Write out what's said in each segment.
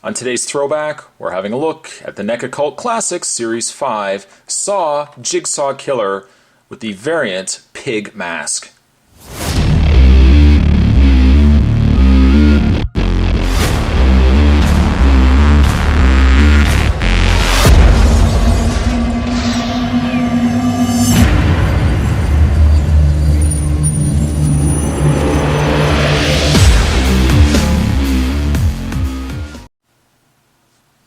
On today's Throwback, we're having a look at the Neca Cult Classics Series 5, Saw Jigsaw Killer with the variant Pigmask.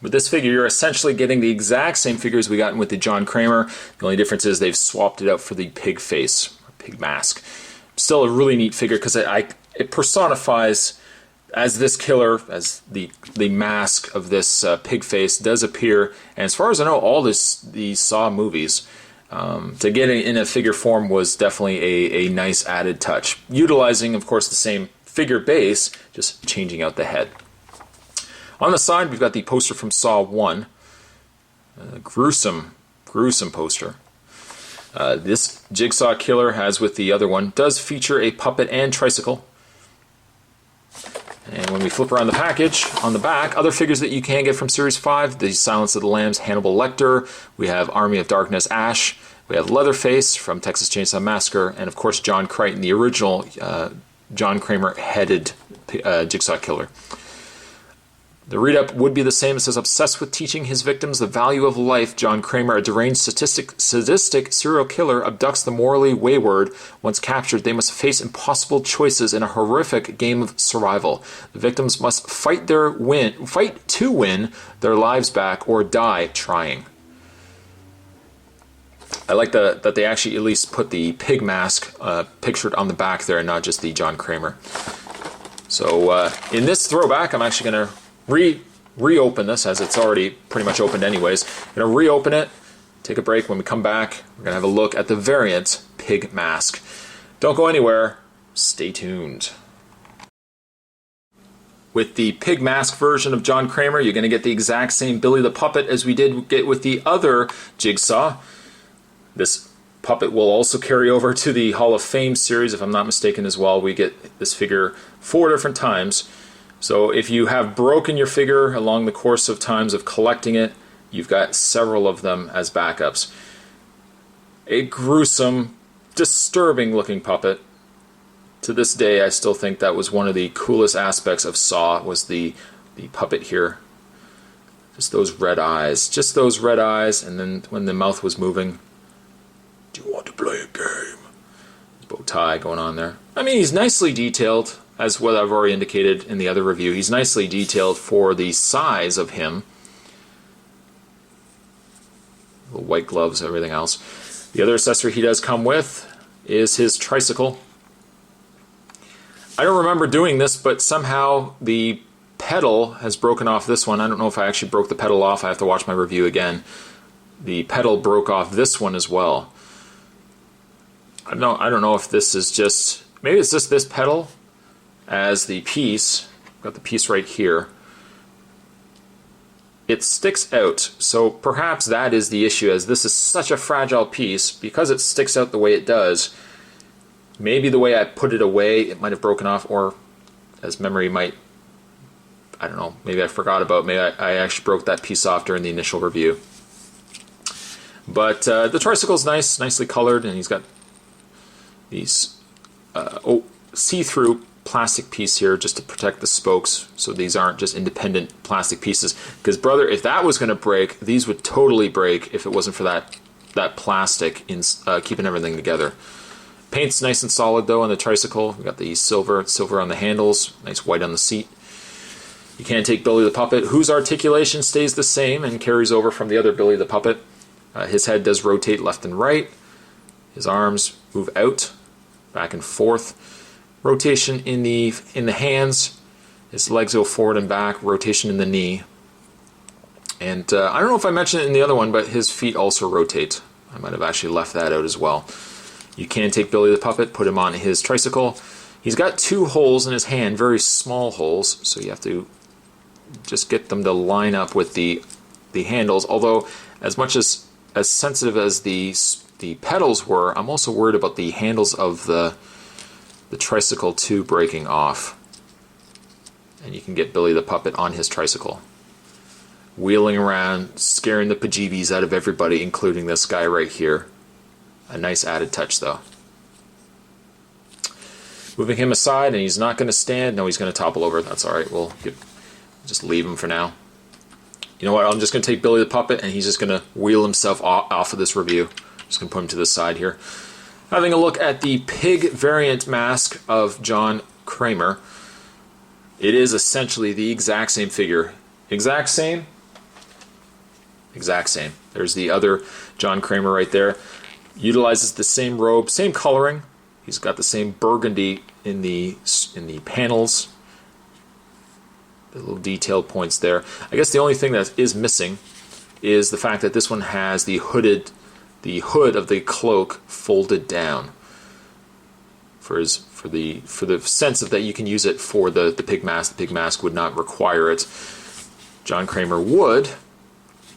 With this figure, you're essentially getting the exact same figures we got with the John Kramer. The only difference is they've swapped it out for the pig face, or pig mask. Still a really neat figure because it personifies, as this killer, as the mask of this pig face does appear. And as far as I know, all these Saw movies, to get it in a figure form was definitely a nice added touch. Utilizing, of course, the same figure base, just changing out the head. On the side, we've got the poster from Saw 1. Gruesome poster. This Jigsaw Killer, as with the other one, does feature a puppet and tricycle. And when we flip around the package, on the back, other figures that you can get from Series 5, the Silence of the Lambs Hannibal Lecter, we have Army of Darkness Ash, we have Leatherface from Texas Chainsaw Massacre, and of course John Crichton, the original John Kramer headed Jigsaw Killer. The read-up would be the same. It says, obsessed with teaching his victims the value of life, John Kramer, a deranged sadistic serial killer, abducts the morally wayward. Once captured, they must face impossible choices in a horrific game of survival. The victims must fight to win their lives back or die trying. I like that they actually at least put the pig mask pictured on the back there and not just the John Kramer. So in this throwback, I'm actually going to reopen this, as it's already pretty much opened anyways. I'm going to reopen it, take a break. When we come back, we're going to have a look at the variant Pigmask. Don't go anywhere. Stay tuned. With the Pigmask version of John Kramer, you're going to get the exact same Billy the Puppet as we did get with the other Jigsaw. This puppet will also carry over to the Hall of Fame series, if I'm not mistaken as well. We get this figure 4 different times. So if you have broken your figure along the course of times of collecting it, you've got several of them as backups. A gruesome, disturbing looking puppet. To this day, I still think that was one of the coolest aspects of Saw, was the puppet here. Just those red eyes. Just those red eyes, and then when the mouth was moving, do you want to play a game? Bow tie going on there. I mean, he's nicely detailed, as what I've already indicated in the other review. He's nicely detailed for the size of him. The white gloves, everything else. The other accessory he does come with is his tricycle. I don't remember doing this, but somehow the pedal has broken off this one. I don't know if I actually broke the pedal off. I have to watch my review again. The pedal broke off this one as well. I don't know if this is just... Maybe it's just this pedal as the piece. Got the piece right here. It sticks out, so perhaps that is the issue, as this is such a fragile piece. Because it sticks out the way it does, maybe the way I put it away, it might have broken off, or as memory might, I don't know, maybe I forgot about, maybe I actually broke that piece off during the initial review. But the tricycle's nice, nicely colored, and he's got these see-through plastic piece here just to protect the spokes, so these aren't just independent plastic pieces. Because brother, if that was going to break, these would totally break if it wasn't for that plastic in keeping everything together. Paint's nice and solid though on the tricycle. We got the silver on the handles, nice white on the seat. You can't take Billy the Puppet, whose articulation stays the same and carries over from the other Billy the Puppet. His head does rotate left and right. His arms move out, back and forth. Rotation in the hands. His legs go forward and back. Rotation in the knee. And I don't know if I mentioned it in the other one, but his feet also rotate. I might have actually left that out as well. You can take Billy the Puppet, put him on his tricycle. He's got 2 holes in his hand, very small holes, so you have to just get them to line up with the handles. Although, as much as sensitive as the pedals were, I'm also worried about the handles of the Tricycle 2 breaking off. And you can get Billy the Puppet on his tricycle. wheeling around, scaring the bejeebies out of everybody, including this guy right here. A nice added touch, though. Moving him aside, and he's not going to stand. No, he's going to topple over. That's all right. We'll just leave him for now. You know what? I'm just going to take Billy the Puppet, and he's just going to wheel himself off of this review. Just going to put him to the side here. Having a look at the Pig Variant mask of John Kramer. It is essentially the exact same figure. Exact same? Exact same. There's the other John Kramer right there. Utilizes the same robe, same coloring. He's got the same burgundy in the panels. The little detailed points there. I guess the only thing that is missing is the fact that this one has the hood of the cloak folded down. For the sense of that you can use it for the pig mask. The pig mask would not require it. John Kramer would.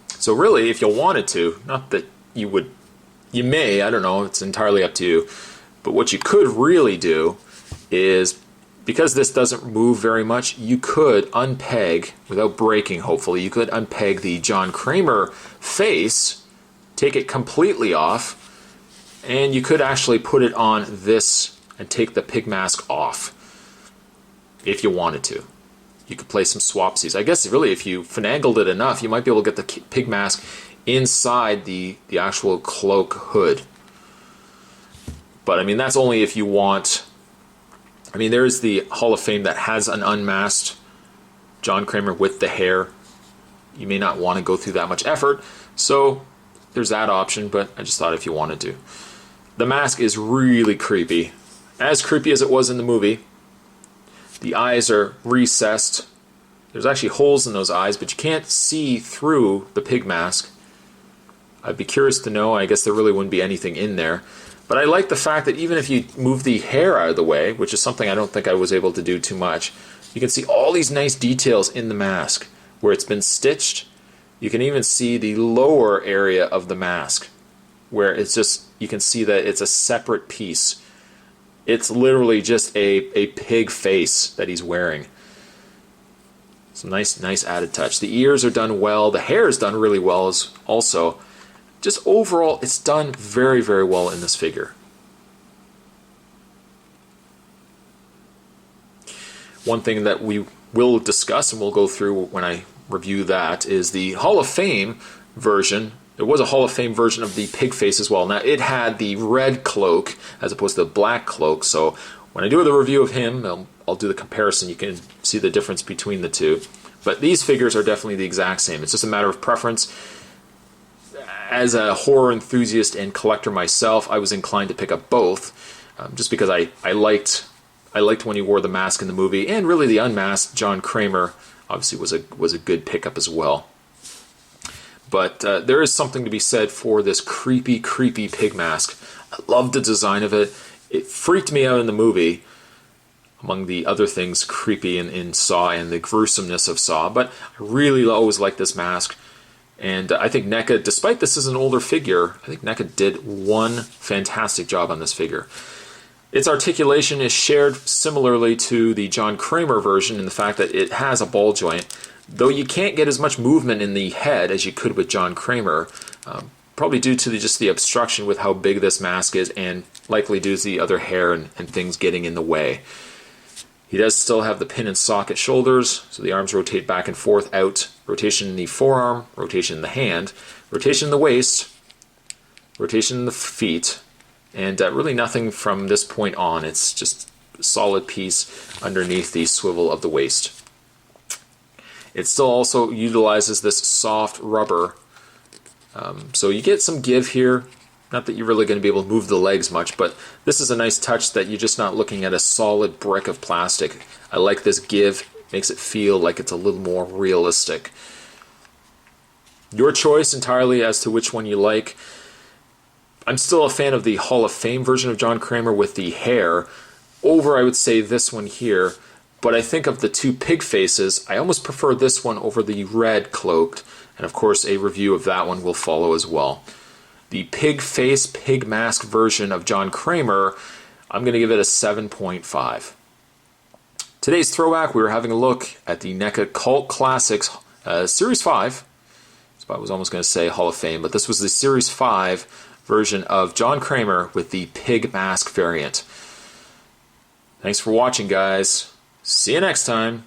So really, if you wanted to, not that you would, you may, I don't know, it's entirely up to you. But what you could really do is, because this doesn't move very much, you could unpeg, without breaking hopefully, you could unpeg the John Kramer face, take it completely off, and you could actually put it on this and take the pig mask off, if you wanted to. You could play some swapsies. I guess really if you finagled it enough, you might be able to get the pig mask inside the actual cloak hood. But I mean, that's only if you want. I mean, there is the Hall of Fame that has an unmasked John Kramer with the hair. You may not want to go through that much effort, so there's that option, but I just thought if you wanted to. The mask is really creepy. As creepy as it was in the movie. The eyes are recessed. There's actually holes in those eyes, but you can't see through the pig mask. I'd be curious to know. I guess there really wouldn't be anything in there. But I like the fact that even if you move the hair out of the way, which is something I don't think I was able to do too much, you can see all these nice details in the mask where it's been stitched. You can even see the lower area of the mask where it's just, you can see that it's a separate piece. It's literally just a pig face that he's wearing. Some nice added touch. The ears are done well. The hair is done really well also. Just overall, it's done very, very well in this figure. One thing that we will discuss, and we'll go through when I review that, is the Hall of Fame version. There was a Hall of Fame version of the pig face as well. Now, it had the red cloak as opposed to the black cloak, so when I do the review of him, I'll do the comparison. You can see the difference between the two. But these figures are definitely the exact same. It's just a matter of preference. As a horror enthusiast and collector myself, I was inclined to pick up both, just because I liked when he wore the mask in the movie, and really the unmasked John Kramer obviously was a good pickup as well. But there is something to be said for this creepy pig mask. I love the design of it. It freaked me out in the movie, among the other things creepy in Saw and the gruesomeness of Saw. But I really always liked this mask. And I think Neca, despite this is an older figure, I think Neca did one fantastic job on this figure. Its articulation is shared similarly to the John Kramer version in the fact that it has a ball joint, though you can't get as much movement in the head as you could with John Kramer, probably due to just the obstruction with how big this mask is, and likely due to the other hair and things getting in the way. He does still have the pin and socket shoulders, so the arms rotate back and forth out. Rotation in the forearm, rotation in the hand, rotation in the waist, rotation in the feet, and really nothing from this point on. It's just a solid piece underneath the swivel of the waist. It still also utilizes this soft rubber, so you get some give here. Not that you're really going to be able to move the legs much, but this is a nice touch that you're just not looking at a solid brick of plastic. I like this give. Makes it feel like it's a little more realistic. Your choice entirely as to which one you like. I'm still a fan of the Hall of Fame version of John Kramer with the hair. Over, I would say, this one here. But I think of the two pig faces, I almost prefer this one over the red cloaked. And of course, a review of that one will follow as well. The pig face, pig mask version of John Kramer, I'm going to give it a 7.5. Today's Throwback, we were having a look at the Neca Cult Classics Series 5, So I was almost going to say Hall of Fame, but this was the Series 5 version of John Kramer with the Pigmask Variant. Thanks for watching, guys. See you next time.